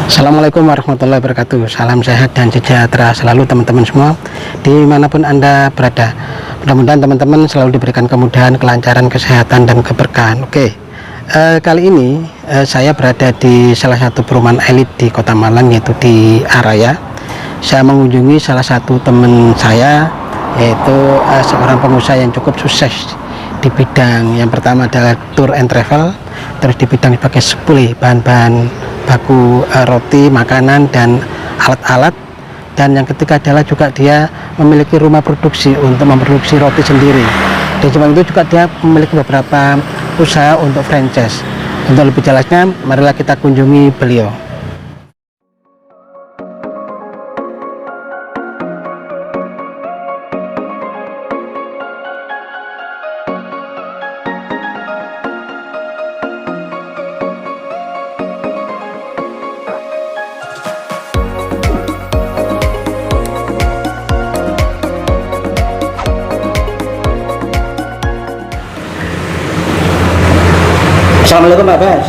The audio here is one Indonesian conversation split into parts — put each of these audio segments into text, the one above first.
Assalamualaikum warahmatullahi wabarakatuh. Salam sehat dan sejahtera selalu teman-teman semua dimanapun Anda berada. Mudah-mudahan teman-teman selalu diberikan kemudahan, kelancaran, kesehatan, dan keberkahan. Oke, kali ini saya berada di salah satu perumahan elit di Kota Malang, yaitu di Araya. Saya mengunjungi salah satu teman saya, yaitu seorang pengusaha yang cukup sukses di bidang yang pertama adalah tour and travel, terus di bidang sebagai supplier bahan-bahan baku roti, makanan, dan alat-alat, dan yang ketiga adalah juga dia memiliki rumah produksi untuk memproduksi roti sendiri. Dan cuma itu juga dia memiliki beberapa usaha untuk franchise. Untuk lebih jelasnya, marilah kita kunjungi beliau. Assalamualaikum Pak Bas.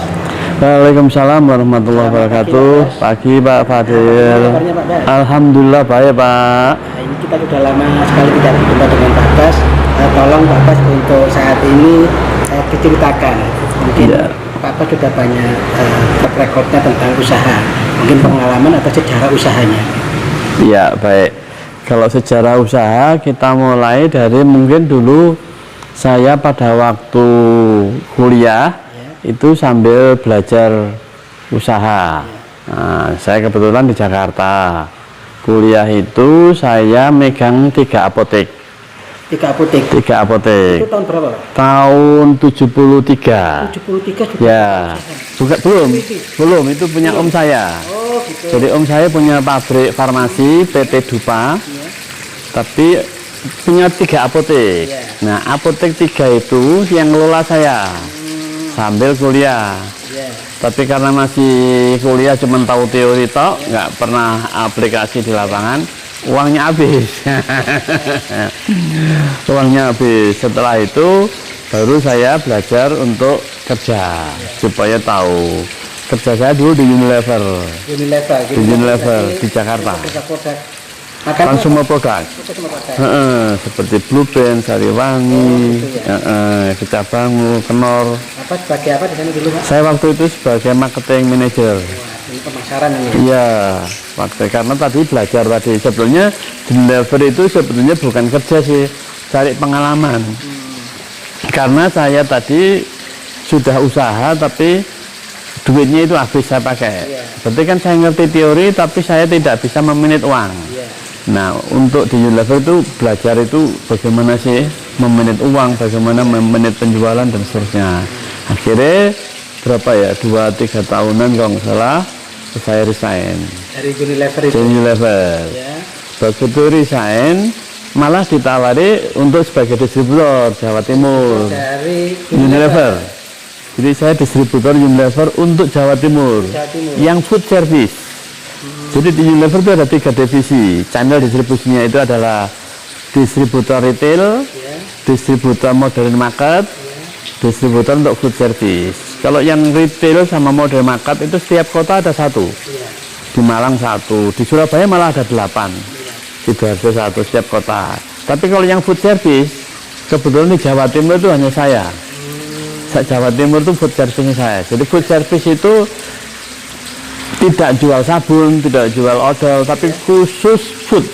Waalaikumsalam warahmatullahi wabarakatuh. Pagi Pak Fadil. Kabarnya Pak Bas? Alhamdulillah baik Pak. Nah, ini kita sudah lama sekali tidak berjumpa dengan Pak Bas. Tolong Pak Bas untuk saat ini diceritakan. Mungkin Pak Bas sudah banyak track recordnya tentang usaha. Mungkin pengalaman atau sejarah usahanya. Ya baik. Kalau sejarah usaha kita mulai dari mungkin dulu saya pada waktu kuliah itu sambil belajar usaha. Nah, saya kebetulan di Jakarta. Kuliah itu saya megang 3 apotek. 3 apotek. 3 apotek. Itu tahun berapa Pak? Tahun 73. 73 sudah. Ya, belum itu punya om saya. Oh gitu. Jadi om saya punya pabrik farmasi PT Dupa, tapi punya 3 apotek. Nah, apotek 3 itu yang ngelola saya sambil kuliah. Tapi karena masih kuliah cuma tahu teori tok, nggak pernah aplikasi di lapangan, uangnya habis. Uangnya habis. Setelah itu baru saya belajar untuk kerja supaya tahu. Kerja saya dulu di Unilever. Unilever di Jakarta. Consumer produk. Seperti Blue Band, Sariwangi, Kecap Bangu, Kenor. Apa sebagai apa di sana dulu Pak? Saya waktu itu sebagai marketing manager. Ini pemasaran ini. Iya, waktu karena tadi belajar tadi. Sebetulnya Unilever itu sebetulnya bukan kerja sih, cari pengalaman. Karena saya tadi sudah usaha tapi duitnya itu habis saya pakai. Berarti kan saya ngerti teori tapi saya tidak bisa memanage uang. Nah, untuk di Unilever itu belajar itu bagaimana sih memanage uang, bagaimana memanage penjualan dan seterusnya. Akhirnya berapa ya, 2-3 tahunan kalau nggak salah saya resign Dari Unilever itu. dari Unilever. Begitu resign malah ditawari untuk sebagai distributor Jawa Timur Dari Unilever. Jadi saya distributor Unilever untuk Jawa Timur, yang food service. Jadi di Unilever itu ada 3 divisi. Channel distribusinya itu adalah distributor retail, distributor modern market, distributor untuk food service. Kalau yang retail sama modern market itu setiap kota ada 1. Di Malang 1, di Surabaya malah ada 8. Sidoarjo 1 setiap kota. Tapi kalau yang food service, kebetulan di Jawa Timur itu hanya saya. Jawa Timur itu food service saya. Jadi food service itu tidak jual sabun, tidak jual odol, tapi khusus food.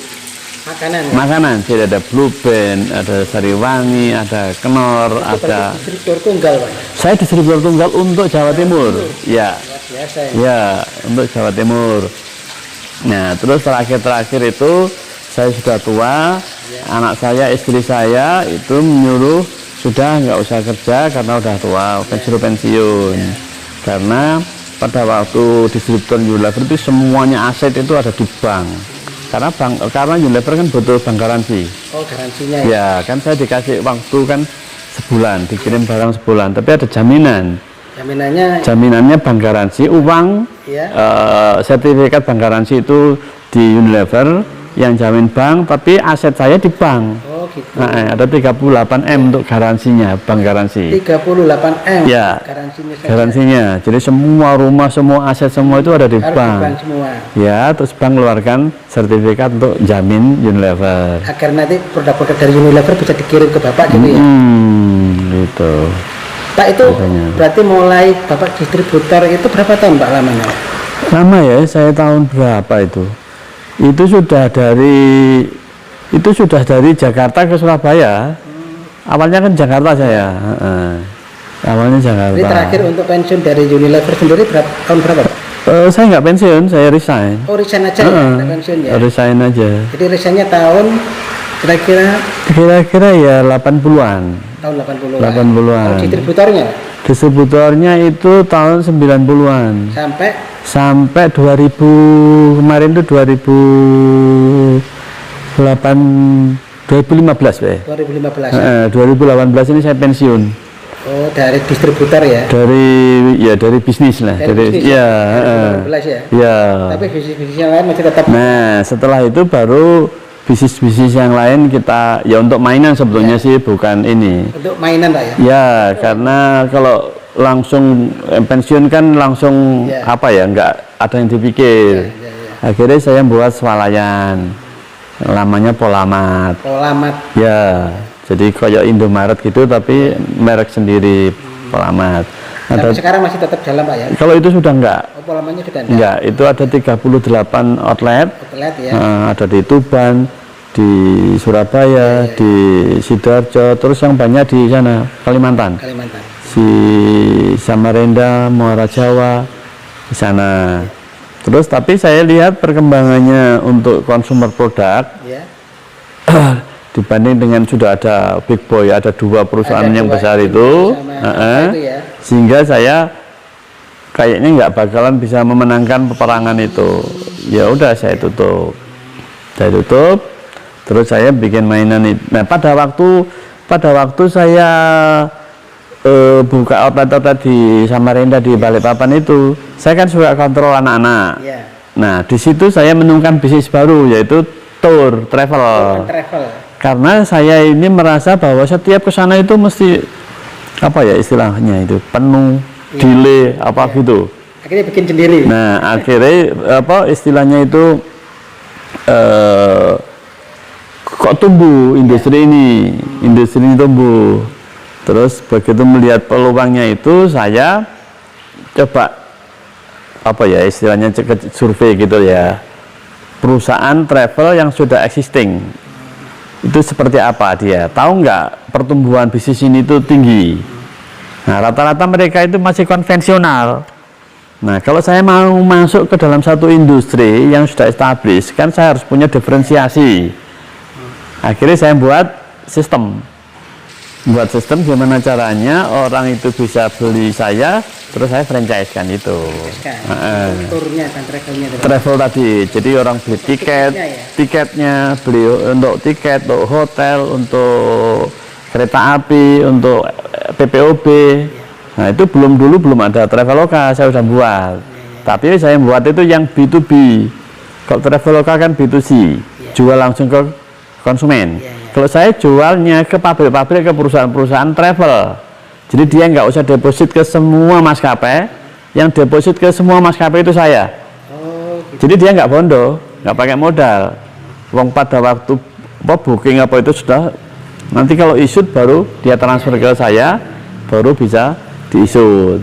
Makanan. Jadi ada Blue Band, ada Sariwangi, ada Kenor, ada. Distributor tunggal Pak. Saya distributor tunggal untuk Jawa Timur. Ya. Ya, untuk Jawa Timur. Nah, terus terakhir itu saya sudah tua, anak saya, istri saya itu menyuruh sudah nggak usah kerja karena udah tua, suruh pensiun. Karena pada waktu distributor Unilever itu semuanya aset itu ada di bank. Karena Unilever kan butuh bank garansi. Oh, garansinya ya? Ya, kan saya dikasih waktu kan sebulan, dikirim barang sebulan, tapi ada jaminan. Jaminannya bank garansi, uang, sertifikat bank garansi itu di Unilever, yang jamin bank, tapi aset saya di bank. Oh gitu. Nah, ada 38M untuk garansinya, bank garansi. 38M. Ya, Garansinya saja. garansinya. Jadi semua rumah, semua aset, semua itu ada di Harus bank. di bank semua. Ya, terus bank keluarkan sertifikat untuk jamin Unilever. Agar nanti produk-produk dari Unilever bisa dikirim ke Bapak gitu ya. Gitu. Pak, itu Katanya. berarti mulai Bapak distributor itu berapa tahun Pak lamanya? Lama ya, saya tahun berapa itu? Itu sudah dari Jakarta ke Surabaya. Awalnya kan Jakarta saya. Awalnya Jakarta. Jadi terakhir untuk pensiun dari Unilever sendiri tahun berapa Pak? Saya nggak pensiun, saya resign. Oh resign aja ya, nggak pensiun ya? Resign aja. Jadi resignnya tahun kira-kira Ya 80-an. tahun 80-an. 80-an. Kalau distributornya Distributornya itu tahun 90-an. Sampai 2000 kemarin tuh 2015 ya. 2015 ya? 2018 ini saya pensiun. Oh, dari distributor ya? Dari bisnis lah. Dari bisnis ya. 2015 ya? Ya. Tapi bisnis-bisnis yang lain masih tetap. Nah, setelah itu baru bisnis-bisnis yang lain kita ya untuk mainan sebetulnya sih, bukan ini. Untuk mainan Pak ya? Ya, karena kalau langsung pensiun kan langsung nggak ada yang dipikir. Akhirnya saya buat swalayan, namanya Polamat. Ya, jadi kayak Indomaret gitu tapi merek sendiri, Polamat. Tapi sekarang masih tetap jalan Pak ya? Kalau itu sudah enggak. Polamanya sudah enggak. Itu ada 38 outlet ya? Ada di Tuban, di Surabaya, di Sidoarjo, terus yang banyak di sana Kalimantan. Si Samarinda, Muara Jawa, di sana. Terus tapi saya lihat perkembangannya untuk consumer produk dibanding dengan sudah ada Big Boy, ada 2 perusahaan yang besar itu, sehingga saya kayaknya nggak bakalan bisa memenangkan peperangan itu. Ya udah saya tutup, terus saya bikin mainan itu. Nah pada waktu saya buka outlet di Samarinda di Balikpapan itu, saya kan suka kontrol anak-anak. Nah di situ saya menemukan bisnis baru, yaitu tour travel. Karena saya ini merasa bahwa setiap kesana itu mesti istilahnya itu penuh, delay gitu. Akhirnya bikin sendiri. Nah akhirnya istilahnya itu kok tumbuh industri ini tumbuh. Terus begitu melihat peluangnya itu saya coba istilahnya survei gitu ya, perusahaan travel yang sudah existing itu seperti apa dia, tahu nggak pertumbuhan bisnis ini itu tinggi. Nah rata-rata mereka itu masih konvensional. Nah kalau saya mau masuk ke dalam satu industri yang sudah established, kan saya harus punya diferensiasi. Akhirnya saya buat sistem gimana caranya orang itu bisa beli saya, terus saya franchise kan itu. Turnya kan travel tadi, jadi orang beli tiketnya, beli untuk tiket, untuk hotel, untuk kereta api, untuk PPOB. Nah itu belum ada Traveloka, saya sudah buat. Tapi saya buat itu yang B2B. Kalau Traveloka kan B2C, jual langsung ke konsumen. Kalau saya jualnya ke pabrik-pabrik, ke perusahaan-perusahaan travel. Jadi dia nggak usah deposit ke semua maskapai, yang deposit ke semua maskapai itu saya. Jadi dia nggak bondo, nggak pakai modal. Wong pada waktu booking itu sudah, nanti kalau isut baru dia transfer ke saya, baru bisa diisut.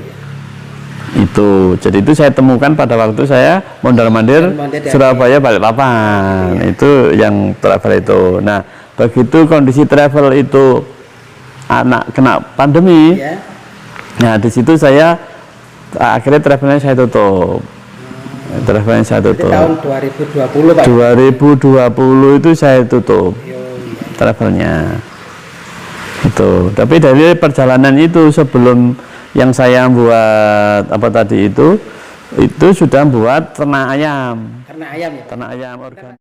Itu, jadi itu saya temukan pada waktu saya mondar-mandir Surabaya Balikpapan. Itu yang travel itu. Nah begitu kondisi travel itu kena pandemi, nah di situ saya akhirnya travelnya saya tutup. Tahun 2020 Pak? 2020 itu saya tutup travelnya. Itu. Tapi dari perjalanan itu sebelum yang saya buat itu sudah buat ternak ayam. Ternak ayam ya? Ternak ayam organik.